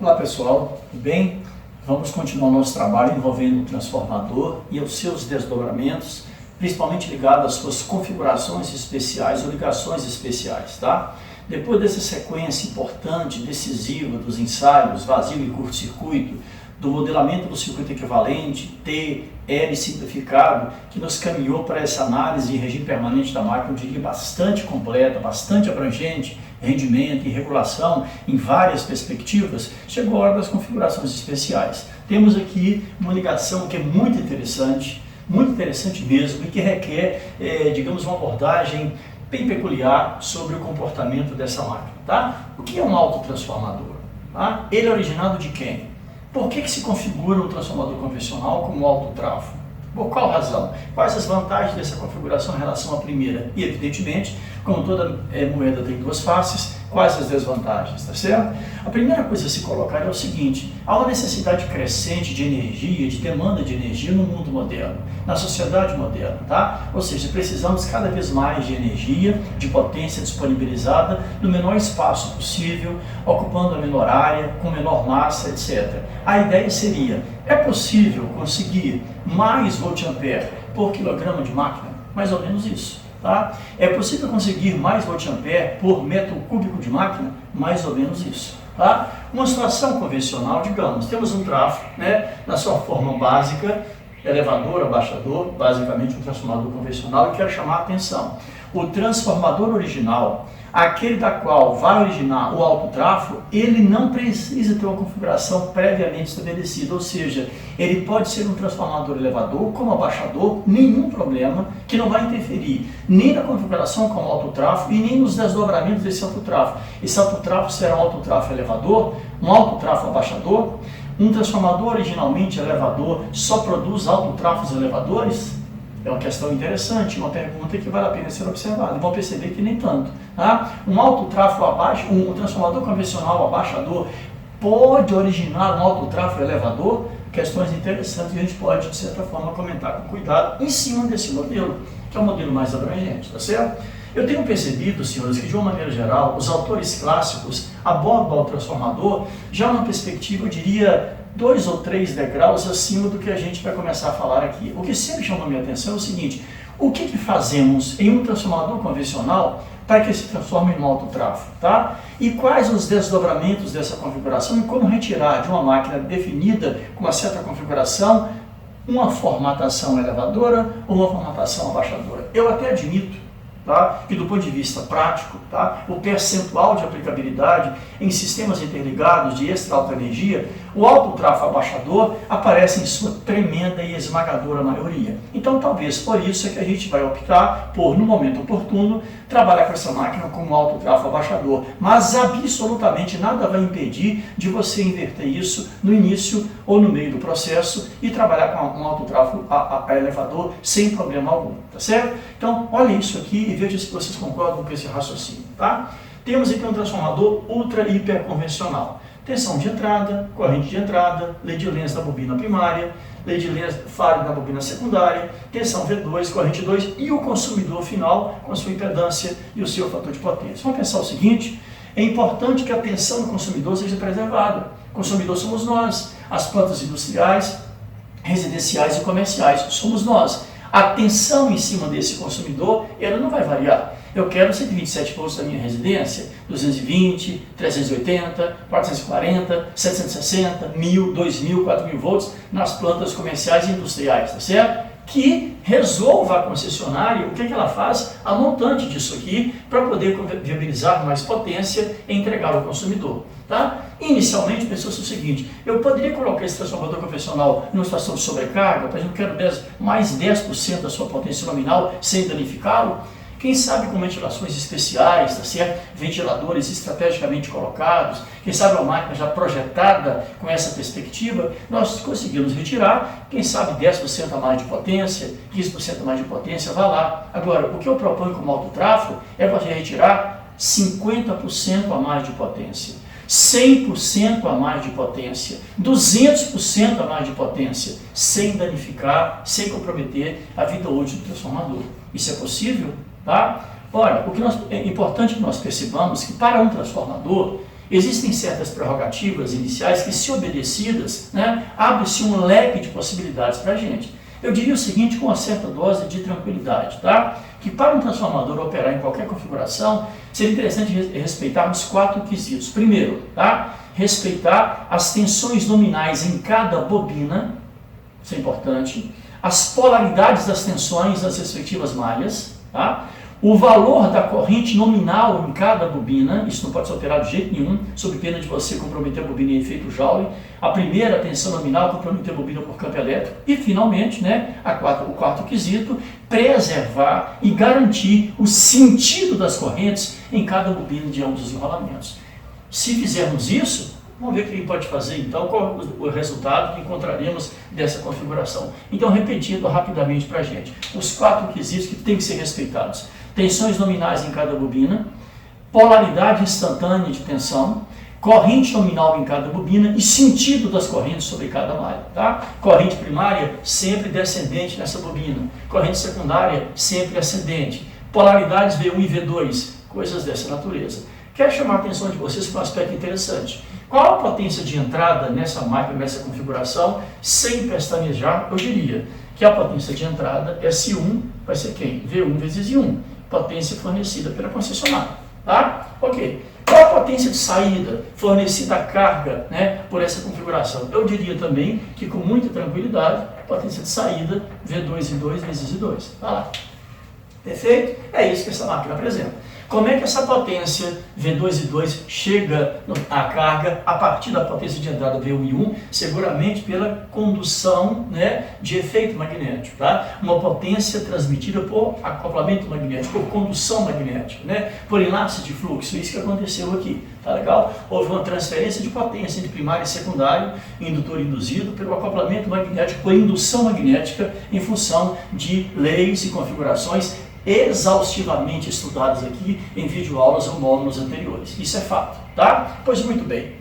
Olá pessoal, tudo bem? Vamos continuar nosso trabalho envolvendo o transformador e os seus desdobramentos, principalmente ligado às suas configurações especiais ou ligações especiais, tá? Depois dessa sequência importante, decisiva dos ensaios vazio e curto-circuito, do modelamento do circuito equivalente, T, L simplificado, que nos caminhou para essa análise em regime permanente da máquina, eu diria bastante completa, bastante abrangente, rendimento e regulação em várias perspectivas, chegou a hora das configurações especiais. Temos aqui uma ligação que é muito interessante mesmo, e que requer, digamos, uma abordagem bem peculiar sobre o comportamento dessa máquina, tá? O que é um autotransformador? Tá? Ele é originado de quem? Por que se configura um transformador convencional como autotrafo? Por qual razão? Quais as vantagens dessa configuração em relação à primeira? E, evidentemente, como toda moeda tem duas faces, quais as desvantagens, tá certo? A primeira coisa a se colocar é o seguinte: há uma necessidade crescente de energia, de demanda de energia no mundo moderno, na sociedade moderna, tá? Ou seja, precisamos cada vez mais de energia, de potência disponibilizada no menor espaço possível, ocupando a menor área, com menor massa, etc. A ideia seria: é possível conseguir mais volt-ampere por quilograma de máquina? Mais ou menos isso. Tá? É possível conseguir mais volt-ampere por metro cúbico de máquina? Mais ou menos isso. Tá? Uma situação convencional, digamos, temos um trafo, né, na sua forma básica, elevador, abaixador, basicamente um transformador convencional, e quero chamar a atenção. O transformador original, aquele da qual vai originar o autotrafo, ele não precisa ter uma configuração previamente estabelecida, ou seja, ele pode ser um transformador elevador como abaixador, nenhum problema, que não vai interferir nem na configuração como autotrafo e nem nos desdobramentos desse autotrafo. Esse autotrafo será um autotrafo elevador, um autotrafo abaixador. Um transformador originalmente elevador só produz autotrafos elevadores? É uma questão interessante, uma pergunta que vale a pena ser observada. Vão perceber que nem tanto. Tá? Um autotrafo abaixo, um transformador convencional abaixador pode originar um autotrafo elevador? Questões interessantes que a gente pode, de certa forma, comentar com cuidado em cima desse modelo, que é o modelo mais abrangente, tá certo? Eu tenho percebido, senhores, que de uma maneira geral, os autores clássicos abordam o transformador já numa perspectiva, eu diria, 2 ou 3 degraus acima do que a gente vai começar a falar aqui. O que sempre chama a minha atenção é o seguinte: o que fazemos em um transformador convencional para que se transforme em um autotrafo, tá? E quais os desdobramentos dessa configuração e como retirar de uma máquina definida com uma certa configuração uma formatação elevadora ou uma formatação abaixadora? Eu até admito, tá, que do ponto de vista prático, tá, o percentual de aplicabilidade em sistemas interligados de extra alta energia, o autotrafo abaixador aparece em sua tremenda e esmagadora maioria. Então, talvez por isso é que a gente vai optar por, no momento oportuno, trabalhar com essa máquina como autotrafo abaixador. Mas absolutamente nada vai impedir de você inverter isso no início ou no meio do processo e trabalhar com um autotrafo elevador sem problema algum, tá certo? Então, olha isso aqui e veja se vocês concordam com esse raciocínio, tá? Temos aqui um transformador ultra hiper convencional. Tensão de entrada, corrente de entrada, lei de Lenz da bobina primária, lei de Lenz Faro da bobina secundária, tensão V2, corrente 2 e o consumidor final com a sua impedância e o seu fator de potência. Vamos pensar o seguinte: é importante que a tensão do consumidor seja preservada. O consumidor somos nós, as plantas industriais, residenciais e comerciais somos nós. A tensão em cima desse consumidor, ela não vai variar. Eu quero 127 volts da minha residência, 220, 380, 440, 760, 1000, 2000, 4000 volts nas plantas comerciais e industriais, tá certo? Que resolva a concessionária o que ela faz, a montante disso aqui, para poder viabilizar mais potência e entregar ao consumidor. Tá? Inicialmente pensou-se o seguinte: eu poderia colocar esse transformador convencional numa situação de sobrecarga, por exemplo, quero mais 10% da sua potência nominal sem danificá-lo. Quem sabe com ventilações especiais, tá certo? Ventiladores estrategicamente colocados, quem sabe uma máquina já projetada com essa perspectiva, nós conseguimos retirar, quem sabe 10% a mais de potência, 15% a mais de potência, vá lá. Agora, o que eu proponho como autotrafo é você retirar 50% a mais de potência, 100% a mais de potência, 200% a mais de potência, sem danificar, sem comprometer a vida útil do transformador. Isso é possível? Tá? Ora, é importante que nós percebamos que para um transformador, Existem certas prerrogativas iniciais que, se obedecidas, né, abre-se um leque de possibilidades para a gente. Eu diria o seguinte, com uma certa dose de tranquilidade, tá? Que para um transformador operar em qualquer configuração, seria interessante respeitarmos 4 quesitos. Primeiro, tá? Respeitar as tensões nominais em cada bobina, isso é importante, as polaridades das tensões nas respectivas malhas, tá? O valor da corrente nominal em cada bobina, isso não pode ser alterado de jeito nenhum, sob pena de você comprometer a bobina em efeito Joule. A primeira tensão nominal, comprometer a bobina por campo elétrico. E, finalmente, né, o quarto quesito, preservar e garantir o sentido das correntes em cada bobina de ambos os enrolamentos. Se fizermos isso, vamos ver o que a gente pode fazer, então, qual o resultado que encontraremos dessa configuração. Então, repetindo rapidamente para a gente, os 4 quesitos que têm que ser respeitados. Tensões nominais em cada bobina, polaridade instantânea de tensão, corrente nominal em cada bobina e sentido das correntes sobre cada malha. Tá? Corrente primária sempre descendente nessa bobina, corrente secundária sempre ascendente, polaridades V1 e V2, coisas dessa natureza. Quero chamar a atenção de vocês para um aspecto interessante. Qual a potência de entrada nessa máquina, nessa configuração, sem pestanejar? Eu diria que a potência de entrada, S1, vai ser quem? V1 vezes I1, potência fornecida pela concessionária. Tá? Ok. Qual a potência de saída fornecida à carga, né, por essa configuração? Eu diria também que, com muita tranquilidade, a potência de saída, V2I2 vezes I2. Tá lá. Perfeito? É isso que essa máquina apresenta. Como é que essa potência V2I2 chega à carga a partir da potência de entrada V1I1? Seguramente pela condução, né, de efeito magnético. Tá? Uma potência transmitida por acoplamento magnético, por condução magnética, né, por enlace de fluxo. Isso que aconteceu aqui. Tá legal? Houve uma transferência de potência entre primário e secundário, indutor induzido, pelo acoplamento magnético, por indução magnética, em função de leis e configurações exaustivamente estudadas aqui em videoaulas ou módulos anteriores. Isso é fato, tá? Pois muito bem.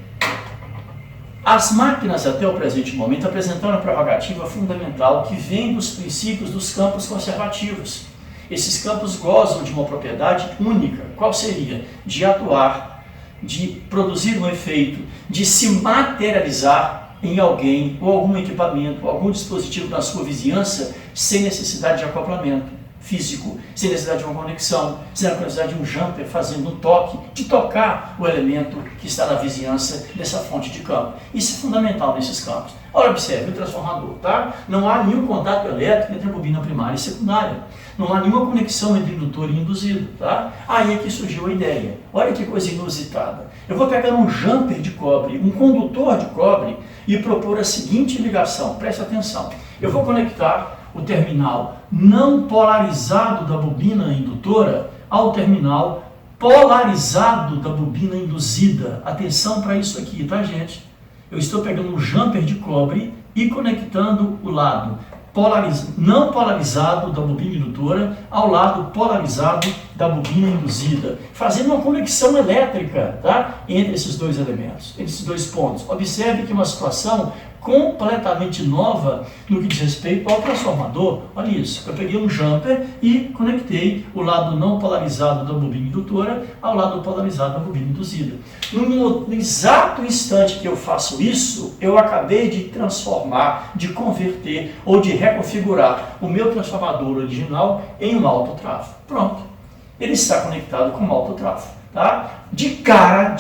As máquinas até o presente momento apresentaram a prerrogativa fundamental que vem dos princípios dos campos conservativos. Esses campos gozam de uma propriedade única. Qual seria? De atuar, de produzir um efeito, de se materializar em alguém ou algum equipamento, ou algum dispositivo na sua vizinhança sem necessidade de acoplamento físico, sem necessidade de uma conexão, sem a necessidade de um jumper fazendo um toque, de tocar o elemento que está na vizinhança dessa fonte de campo. Isso é fundamental nesses campos. Ora, observe o transformador, tá? Não há nenhum contato elétrico entre a bobina primária e secundária. Não há nenhuma conexão entre indutor e induzido, tá? Aí é que surgiu a ideia. Olha que coisa inusitada. Eu vou pegar um jumper de cobre, um condutor de cobre e propor a seguinte ligação. Preste atenção. Eu vou conectar o terminal não polarizado da bobina indutora ao terminal polarizado da bobina induzida. Atenção para isso aqui, tá, gente? Eu estou pegando um jumper de cobre e conectando o lado não polarizado da bobina indutora ao lado polarizado da bobina induzida, fazendo uma conexão elétrica, tá, entre esses dois elementos, entre esses dois pontos. Observe que é uma situação completamente nova no que diz respeito ao transformador. Olha isso, eu peguei um jumper e conectei o lado não polarizado da bobina indutora ao lado polarizado da bobina induzida. No exato instante que eu faço isso, eu acabei de transformar, de converter ou de reconfigurar o meu transformador original em um autotrafo. Pronto, ele está conectado com um autotrafo. Tá? De cara,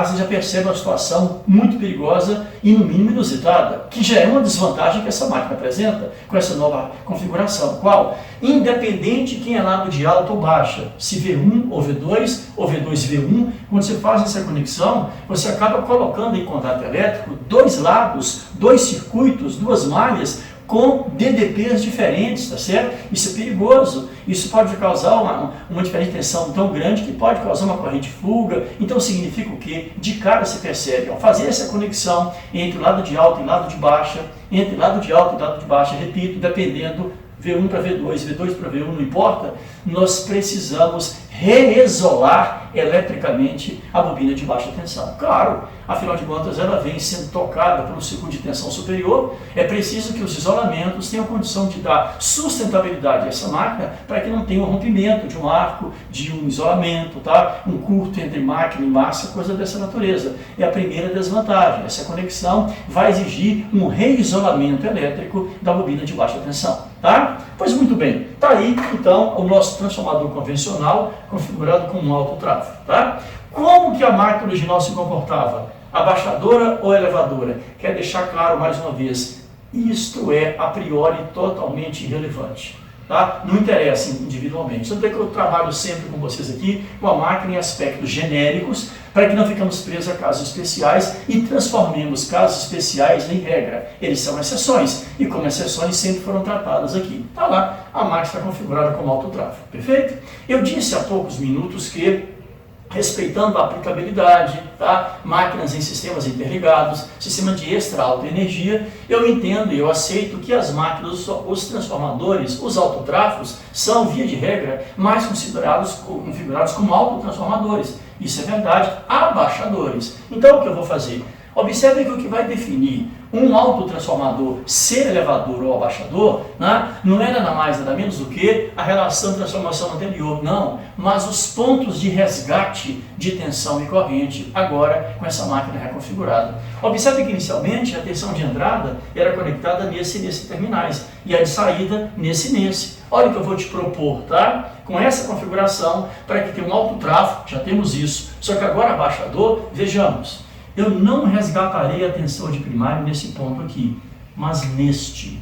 você já percebe uma situação muito perigosa e no mínimo inusitada, que já é uma desvantagem que essa máquina apresenta com essa nova configuração. Qual? Independente de quem é lado de alta ou baixa, se V1 ou V2 ou V2V1, quando você faz essa conexão, você acaba colocando em contato elétrico dois lados, dois circuitos, duas malhas, com DDPs diferentes, tá certo? Isso é perigoso, isso pode causar uma diferença de tensão tão grande que pode causar uma corrente fuga. Então significa o quê? De cara você percebe, ao fazer essa conexão entre o lado de alta e lado de baixa, entre lado de alta e lado de baixa, repito, dependendo V1 para V2, V2 para V1, não importa, nós precisamos reisolar eletricamente a bobina de baixa tensão. Claro, afinal de contas ela vem sendo tocada pelo circuito de tensão superior, é preciso que os isolamentos tenham condição de dar sustentabilidade a essa máquina para que não tenha um rompimento de um arco, de um isolamento, tá? Um curto entre máquina e massa, coisa dessa natureza. É a primeira desvantagem. Essa conexão vai exigir um reisolamento elétrico da bobina de baixa tensão. Tá? Pois muito bem, está aí então o nosso transformador convencional configurado com um alto tráfego. Tá? Como que a máquina original se comportava? Abaixadora ou elevadora? Quero deixar claro mais uma vez, isto é a priori totalmente irrelevante. Tá? Não interessa individualmente. Tanto é que eu trabalho sempre com vocês aqui com a máquina em aspectos genéricos para que não ficamos presos a casos especiais e transformemos casos especiais em regra. Eles são exceções e como exceções sempre foram tratadas aqui. Está lá, a máquina está configurada como alto tráfego. Perfeito? Eu disse há poucos minutos que respeitando a aplicabilidade, tá? Máquinas em sistemas interligados, sistema de extra alta energia, eu entendo e eu aceito que as máquinas, os transformadores, os autotráfegos, são, via de regra, mais configurados como autotransformadores. Isso é verdade, abaixadores. Então, o que eu vou fazer? Observe que o que vai definir um autotransformador ser elevador ou abaixador, né, não é nada mais, nada menos do que a relação de transformação anterior, não, mas os pontos de resgate de tensão e corrente, agora com essa máquina reconfigurada. Observe que inicialmente a tensão de entrada era conectada nesse e nesse terminais, e a de saída nesse e nesse. Olha o que eu vou te propor, tá? Com essa configuração, para que tenha um alto tráfego, já temos isso, só que agora abaixador, vejamos. Eu não resgatarei a tensão de primário nesse ponto aqui, mas neste.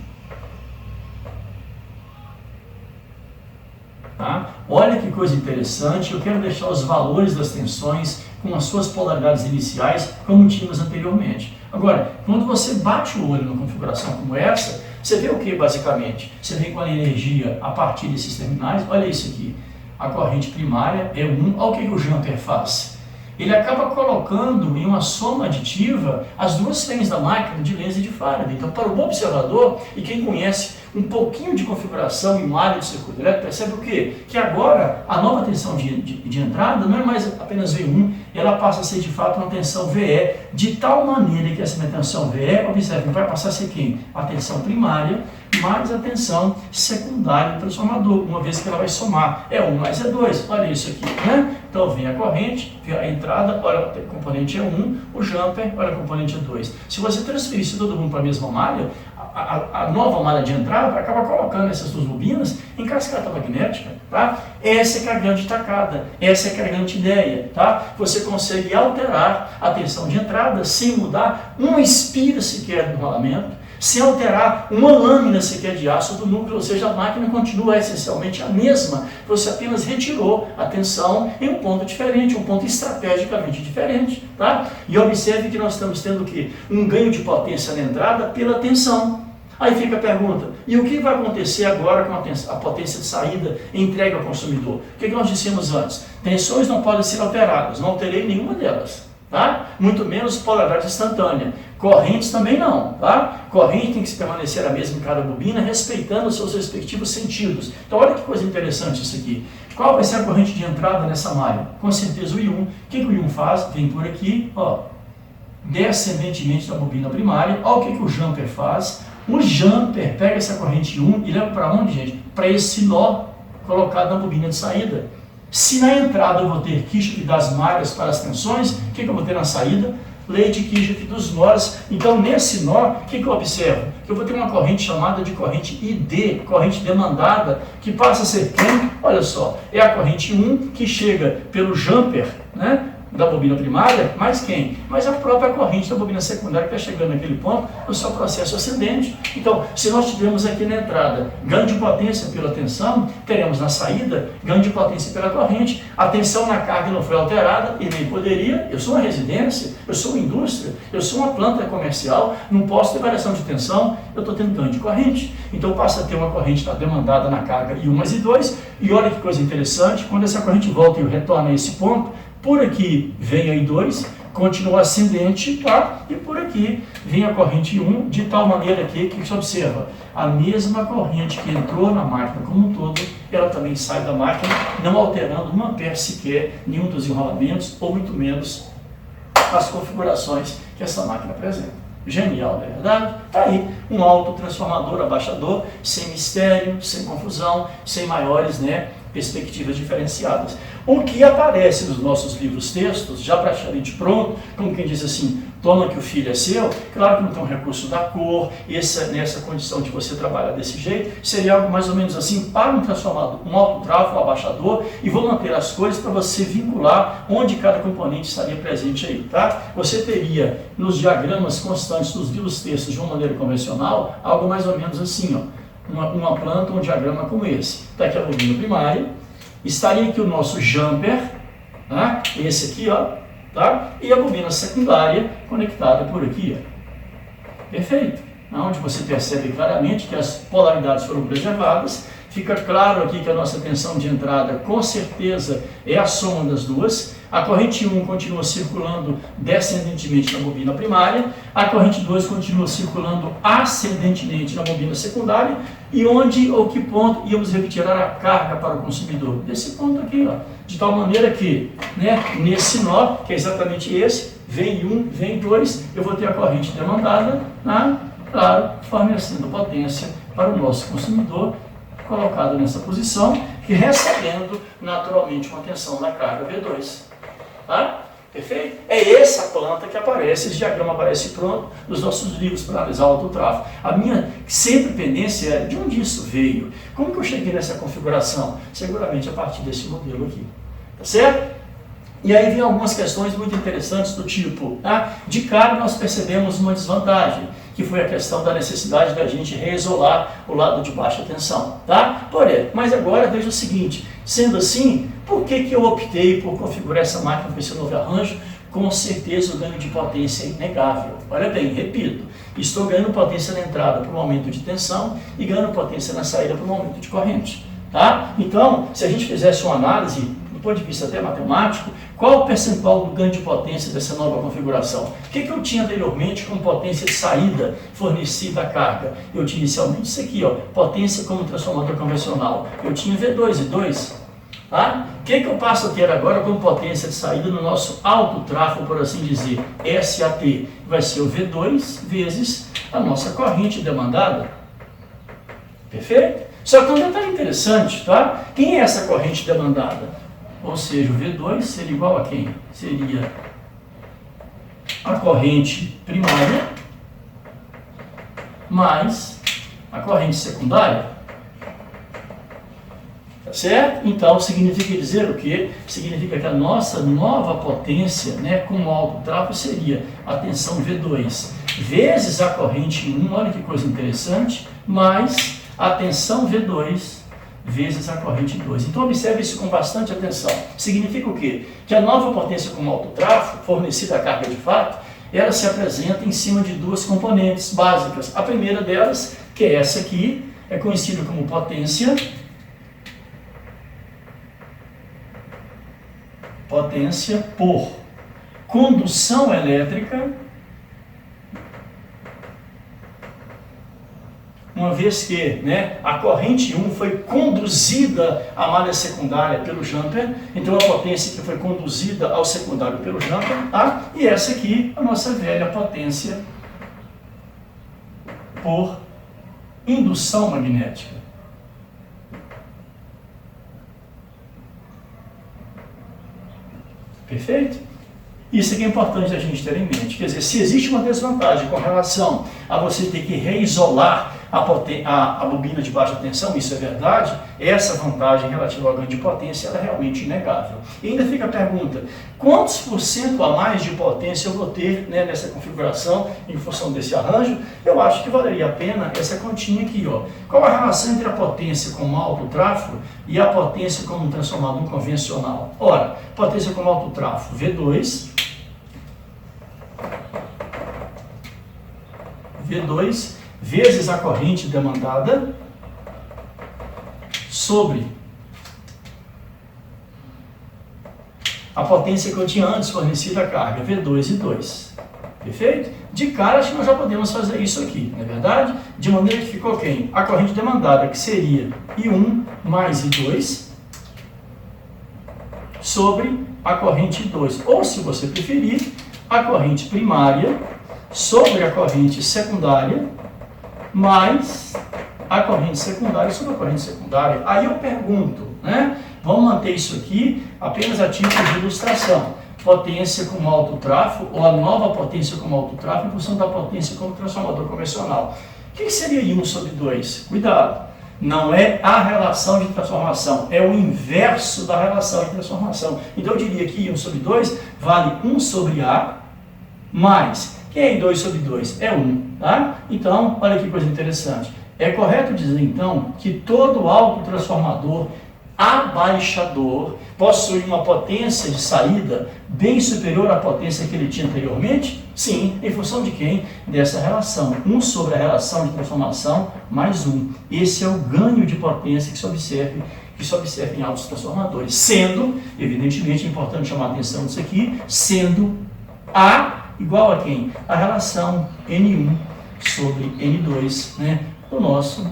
Tá? Olha que coisa interessante, eu quero deixar os valores das tensões com as suas polaridades iniciais, como tínhamos anteriormente. Agora, quando você bate o olho numa configuração como essa, você vê o que basicamente? Você vê com a energia a partir desses terminais, olha isso aqui, a corrente primária é 1, olha o que o jumper faz. Ele acaba colocando em uma soma aditiva as duas frentes da máquina de Lenz e de Faraday. Então, para o observador, e quem conhece um pouquinho de configuração e malha de circuito elétrico, percebe o quê? Que agora a nova tensão de entrada não é mais apenas V1, ela passa a ser de fato uma tensão VE, de tal maneira que essa tensão VE, observe, vai passar a ser quem? A tensão primária mais a tensão secundária do transformador, uma vez que ela vai somar. É 1 mais é 2, olha isso aqui, né? Então vem a corrente, vem a entrada, olha, o componente é 1, o jumper, olha, o componente é 2. Se você transferisse todo mundo para a mesma malha, a nova malha de entrada acaba colocando essas duas bobinas em cascata magnética, tá? Essa é que é a grande tacada, essa é que é a grande ideia, tá? Você consegue alterar a tensão de entrada sem mudar uma espira sequer do rolamento, sem alterar uma lâmina sequer de aço do núcleo, ou seja, a máquina continua essencialmente a mesma, você apenas retirou a tensão em um ponto diferente, um ponto estrategicamente diferente, tá? E observe que nós estamos tendo o quê? Um ganho de potência na entrada pela tensão. Aí fica a pergunta, e o que vai acontecer agora com a potência de saída entregue ao consumidor? O que nós dissemos antes? Tensões não podem ser alteradas, não alterei nenhuma delas. Tá? Muito menos polaridade instantânea. Correntes também não. Tá? Corrente tem que permanecer a mesma em cada bobina, respeitando os seus respectivos sentidos. Então olha que coisa interessante isso aqui. Qual vai ser a corrente de entrada nessa malha? Com certeza o I1. O que o I1 faz? Vem por aqui, ó, descendentemente da bobina primária. Olha o que o jumper faz. O jumper pega essa corrente 1 e leva para onde, gente? Para esse nó colocado na bobina de saída. Se na entrada eu vou ter Kirchhoff das malhas para as tensões, o que eu vou ter na saída? Lei de Kirchhoff dos nós. Então, nesse nó, o que eu observo? Que eu vou ter uma corrente chamada de corrente ID, corrente demandada, que passa a ser quem? Olha só, é a corrente 1 que chega pelo jumper, né, da bobina primária, mais quem? Mas a própria corrente da bobina secundária que está chegando naquele ponto no seu processo ascendente. Então, se nós tivermos aqui na entrada ganho de potência pela tensão, teremos na saída ganho de potência pela corrente. A tensão na carga não foi alterada e nem poderia. Eu sou uma residência, eu sou uma indústria, eu sou uma planta comercial, não posso ter variação de tensão, eu estou tendo ganho de corrente. Então passa a ter uma corrente demandada na carga I1 mais I2, e olha que coisa interessante, quando essa corrente volta e retorna a esse ponto, por aqui vem a I2, continua ascendente, tá? E por aqui vem a corrente 1, de tal maneira que se observa, a mesma corrente que entrou na máquina como um todo, ela também sai da máquina, não alterando uma ampere sequer, nenhum dos enrolamentos, ou muito menos as configurações que essa máquina apresenta. Genial, não é verdade? Está aí um autotransformador, abaixador, sem mistério, sem confusão, sem maiores, perspectivas diferenciadas. O que aparece nos nossos livros textos, já praticamente pronto, como quem diz assim, toma que o filho é seu, claro que não tem um recurso da cor, nessa condição de você trabalhar desse jeito, seria algo mais ou menos assim, para um transformador, um autotrafo, um abaixador, e vou manter as cores para você vincular onde cada componente estaria presente aí, tá? Você teria, nos diagramas constantes dos livros textos de uma maneira convencional, algo mais ou menos assim, ó, uma planta, um diagrama como esse. Está aqui a bobina primária, estaria aqui o nosso jumper, tá? Esse aqui, ó, tá? E a bobina secundária conectada por aqui, ó. Perfeito. Onde você percebe claramente que as polaridades foram preservadas, fica claro aqui que a nossa tensão de entrada com certeza é a soma das duas. A corrente 1 continua circulando descendentemente na bobina primária, a corrente 2 continua circulando ascendentemente na bobina secundária, e onde ou que ponto íamos retirar a carga para o consumidor? Desse ponto aqui, ó, de tal maneira que, nesse nó, que é exatamente esse, vem 1, vem 2, eu vou ter a corrente demandada, claro, fornecendo potência para o nosso consumidor, colocado nessa posição, e recebendo naturalmente uma tensão da carga V2. Tá? Perfeito? É essa planta que aparece, esse diagrama aparece pronto nos nossos livros para analisar o autotrafo. A minha sempre pendência é de onde isso veio? Como que eu cheguei nessa configuração? Seguramente a partir desse modelo aqui. Tá certo? E aí vem algumas questões muito interessantes do tipo, de cara nós percebemos uma desvantagem, que foi a questão da necessidade da gente reisolar o lado de baixa tensão, tá? Porém, mas agora veja o seguinte, sendo assim, por que eu optei por configurar essa máquina com esse novo arranjo? Com certeza o ganho de potência é inegável. Olha bem, repito, estou ganhando potência na entrada para o aumento de tensão e ganhando potência na saída para o aumento de corrente, tá? Então, se a gente fizesse uma análise do ponto de vista até matemático, qual o percentual do ganho de potência dessa nova configuração? O que eu tinha anteriormente como potência de saída fornecida à carga? Eu tinha inicialmente isso aqui, ó, potência como transformador convencional. Eu tinha V2 e 2. Tá? O que eu passo a ter agora como potência de saída no nosso autotrafo, por assim dizer, SAT? Vai ser o V2 vezes a nossa corrente demandada. Perfeito? Só que um detalhe interessante, tá? Quem é essa corrente demandada? Ou seja, o V2 seria igual a quem? Seria a corrente primária mais a corrente secundária. Tá certo? Então, significa dizer o quê? Significa que a nossa nova potência, com o autotrafo, seria a tensão V2 vezes a corrente 1, olha que coisa interessante, mais a tensão V2 vezes a corrente 2. Então, observe isso com bastante atenção. Significa o quê? Que a nova potência com autotrafo, fornecida à carga de fato, ela se apresenta em cima de duas componentes básicas. A primeira delas, que é essa aqui, é conhecida como potência por condução elétrica, uma vez que a corrente 1 foi conduzida à malha secundária pelo jumper, então a potência que foi conduzida ao secundário pelo jumper, tá? E essa aqui, a nossa velha potência por indução magnética. Perfeito? Isso aqui é importante a gente ter em mente. Quer dizer, se existe uma desvantagem com relação a você ter que reisolar a bobina de baixa tensão, isso é verdade, essa vantagem relativa ao ganho de potência ela é realmente inegável. E ainda fica a pergunta, quantos por cento a mais de potência eu vou ter nessa configuração em função desse arranjo? Eu acho que valeria a pena essa continha aqui, ó. Qual a relação entre a potência com autotrafo e a potência como um transformador convencional? Ora, potência com autotrafo, V2 vezes a corrente demandada sobre a potência que eu tinha antes fornecida à carga, V2 e 2. Perfeito? De cara, acho que nós já podemos fazer isso aqui, não é verdade? De maneira que ficou quem? A corrente demandada, que seria I1 mais I2, sobre a corrente 2. Ou, se você preferir, a corrente primária sobre a corrente secundária, mais a corrente secundária sobre a corrente secundária. Aí eu pergunto, né? Vamos manter isso aqui apenas a título de ilustração. Potência como alto tráfego, ou a nova potência como alto tráfego em função da potência como transformador convencional. O que seria I1 sobre 2? Cuidado, não é a relação de transformação, é o inverso da relação de transformação. Então eu diria que I1 sobre 2 vale 1 sobre A, mais, que é I2 sobre 2? É 1, tá? Então, olha que coisa interessante. É correto dizer, então, que todo autotransformador abaixador possui uma potência de saída bem superior à potência que ele tinha anteriormente? Sim, em função de quem? Dessa relação. 1 sobre a relação de transformação mais 1. Esse é o ganho de potência que se observa em autotransformadores. Sendo, evidentemente, é importante chamar a atenção disso aqui, sendo A igual a quem? A relação N1 sobre N2, né, do nosso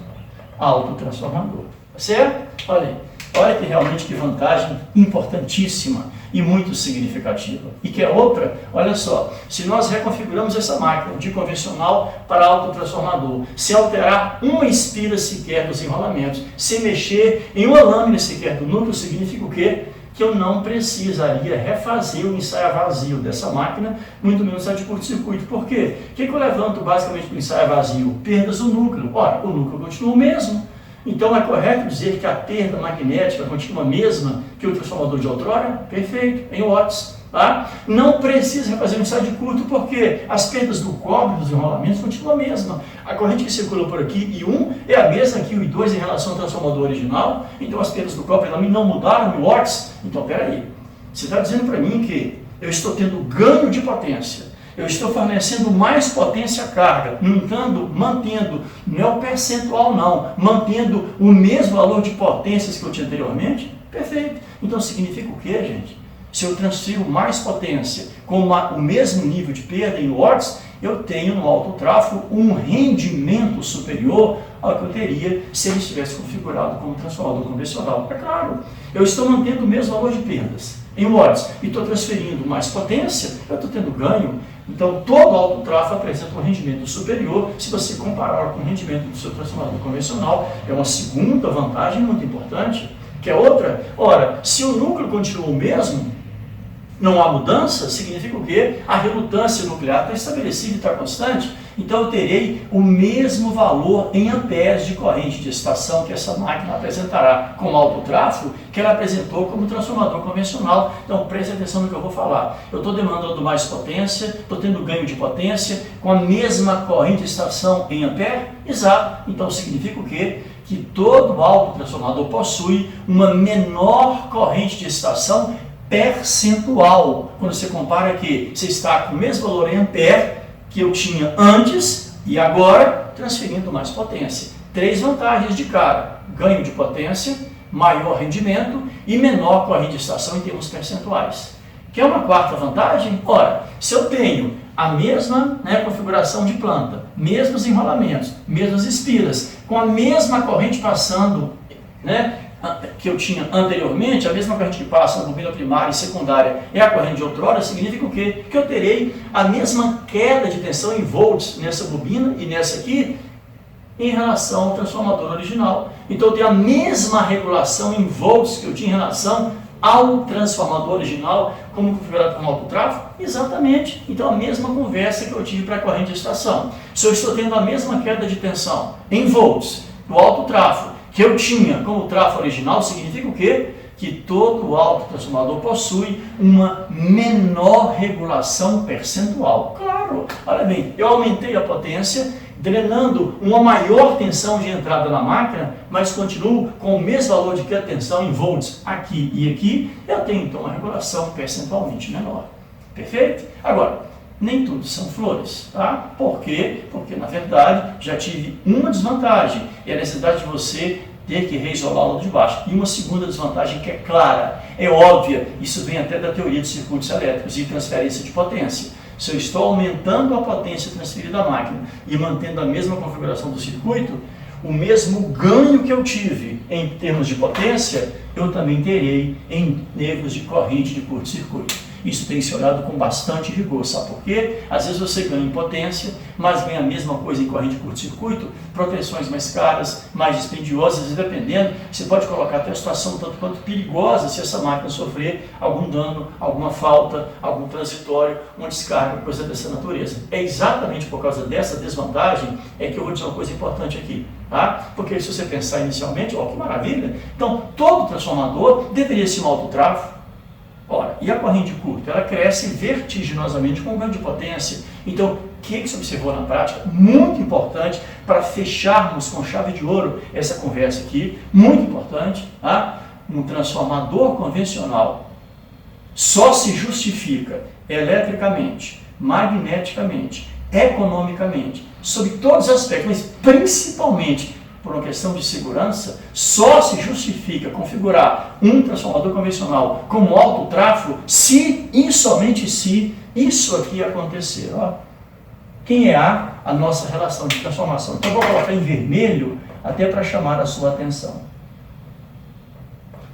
autotransformador. Tá certo? Olha aí. Olha que realmente que vantagem importantíssima e muito significativa. E que é outra, olha só, se nós reconfiguramos essa máquina de convencional para autotransformador, se alterar uma espira sequer dos enrolamentos, se mexer em uma lâmina sequer do núcleo, significa o quê? Que eu não precisaria refazer o ensaio vazio dessa máquina, muito menos a de curto-circuito. Por quê? O que eu levanto basicamente para o ensaio vazio? Perdas do núcleo. Ora, o núcleo continua o mesmo. Então é correto dizer que a perda magnética continua a mesma que o transformador de outrora? Perfeito, em watts. Tá? Não precisa fazer um ensaio de curto, porque as perdas do cobre dos enrolamentos continuam a mesma. A corrente que circula por aqui, I1, é a mesma que o I2 em relação ao transformador original. Então as perdas do cobre também não mudaram em watts. Então, peraí, você está dizendo para mim que eu estou tendo ganho de potência, eu estou fornecendo mais potência à carga, no entanto, mantendo, não é o percentual não, mantendo o mesmo valor de potências que eu tinha anteriormente? Perfeito. Então significa o quê, gente? Se eu transfiro mais potência com o mesmo nível de perda em watts, eu tenho no alto tráfego um rendimento superior ao que eu teria se ele estivesse configurado como transformador convencional. É claro, eu estou mantendo o mesmo valor de perdas em watts e estou transferindo mais potência, eu estou tendo ganho. Então, todo alto tráfego apresenta um rendimento superior se você comparar com o rendimento do seu transformador convencional. É uma segunda vantagem muito importante. Que é outra, ora, se o núcleo continua o mesmo, não há mudança, significa o quê? A relutância nuclear está estabelecida e está constante, então eu terei o mesmo valor em amperes de corrente de estação que essa máquina apresentará com alto tráfego que ela apresentou como transformador convencional. Então preste atenção no que eu vou falar. Eu estou demandando mais potência, estou tendo ganho de potência com a mesma corrente de estação em ampere? Exato. Então significa o quê? Que todo autotransformador possui uma menor corrente de estação percentual. Quando você compara que você está com o mesmo valor em ampere que eu tinha antes e agora transferindo mais potência. 3 vantagens de cara: ganho de potência, maior rendimento e menor corrente de estação em termos percentuais. Quer uma quarta vantagem? Ora, se eu tenho a mesma configuração de planta, mesmos enrolamentos, mesmas espiras, com a mesma corrente passando, que eu tinha anteriormente, a mesma corrente que passa na bobina primária e secundária é a corrente de outrora, significa o quê? Que eu terei a mesma queda de tensão em volts nessa bobina e nessa aqui em relação ao transformador original. Então eu tenho a mesma regulação em volts que eu tinha em relação ao transformador original, como configurado como alto tráfego? Exatamente. Então a mesma conversa que eu tive para a corrente de estação. Se eu estou tendo a mesma queda de tensão em volts do alto tráfego que eu tinha como tráfego original, significa o quê? Que todo autotransformador possui uma menor regulação percentual. Claro, olha bem, eu aumentei a potência, drenando uma maior tensão de entrada na máquina, mas continuo com o mesmo valor de tensão em volts aqui e aqui, eu tenho então uma regulação percentualmente menor. Perfeito? Agora, nem tudo são flores, tá? Por quê? Porque, na verdade, já tive uma desvantagem, é a necessidade de você ter que reisolar o lado de baixo. E uma segunda desvantagem que é clara, é óbvia, isso vem até da teoria de circuitos elétricos e transferência de potência. Se eu estou aumentando a potência transferida da máquina e mantendo a mesma configuração do circuito, o mesmo ganho que eu tive em termos de potência, eu também terei em termos de corrente de curto-circuito. Isso tem que ser olhado com bastante rigor, sabe por quê? Às vezes você ganha em potência, mas ganha a mesma coisa em corrente de curto-circuito, proteções mais caras, mais dispendiosas, e dependendo, você pode colocar até a situação tanto quanto perigosa se essa máquina sofrer algum dano, alguma falta, algum transitório, uma descarga, coisa dessa natureza. É exatamente por causa dessa desvantagem é que eu vou dizer uma coisa importante aqui, tá? Porque se você pensar inicialmente, ó, que maravilha, então todo transformador deveria ser um autotrafo. Ora, e a corrente curta? Ela cresce vertiginosamente com o ganho de potência. Então, o que você observou na prática? Muito importante para fecharmos com chave de ouro essa conversa aqui, muito importante, tá? Um transformador convencional só se justifica eletricamente, magneticamente, economicamente, sob todos os aspectos, mas principalmente por uma questão de segurança, só se justifica configurar um transformador convencional como autotrafo se e somente se isso aqui acontecer. Ó. Quem é a nossa relação de transformação? Então vou colocar em vermelho até para chamar a sua atenção.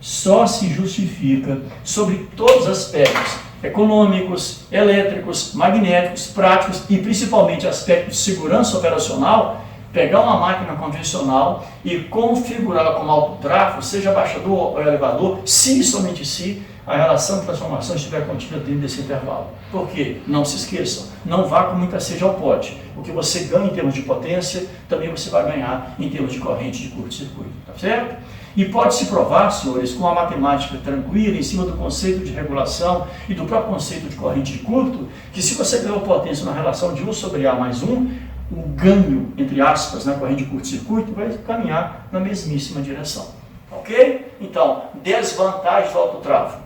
Só se justifica sobre todos os aspectos econômicos, elétricos, magnéticos, práticos e principalmente aspectos de segurança operacional, pegar uma máquina convencional e configurá-la como autotrafo, seja abaixador ou elevador, se e somente se a relação de transformação estiver contida dentro desse intervalo. Por quê? Não se esqueçam, não vá com muita sede ao pote. O que você ganha em termos de potência, também você vai ganhar em termos de corrente de curto-circuito, tá certo? E pode-se provar, senhores, com a matemática tranquila, em cima do conceito de regulação e do próprio conceito de corrente de curto, que se você ganhou potência na relação de 1 sobre A mais 1, o ganho, entre aspas, na corrente de curto-circuito vai caminhar na mesmíssima direção. Ok? Então, desvantagem do autotrafo.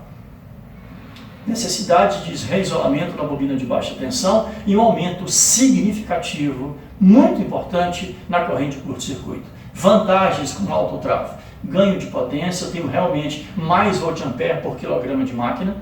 Necessidade de reisolamento na bobina de baixa tensão e um aumento significativo, muito importante, na corrente de curto-circuito. Vantagens com o autotrafo. Ganho de potência, eu tenho realmente mais volt-ampere por quilograma de máquina,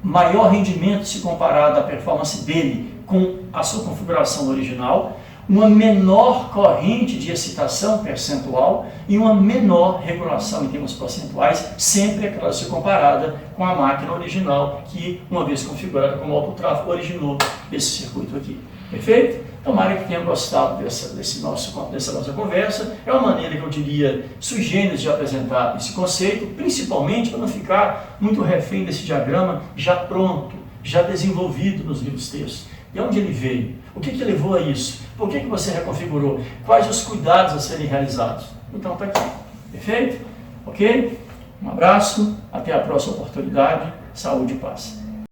maior rendimento se comparado à performance dele com a sua configuração original, uma menor corrente de excitação percentual e uma menor regulação em termos percentuais, sempre aquela se comparada com a máquina original que, uma vez configurada como autotrafo, originou esse circuito aqui. Perfeito? Tomara que tenham gostado dessa nossa conversa. É uma maneira que eu diria sui generis de apresentar esse conceito, principalmente para não ficar muito refém desse diagrama já pronto, já desenvolvido nos livros textos. De onde ele veio? O que levou a isso? Por que você reconfigurou? Quais os cuidados a serem realizados? Então está aqui. Perfeito? Ok? Um abraço, até a próxima oportunidade. Saúde e paz.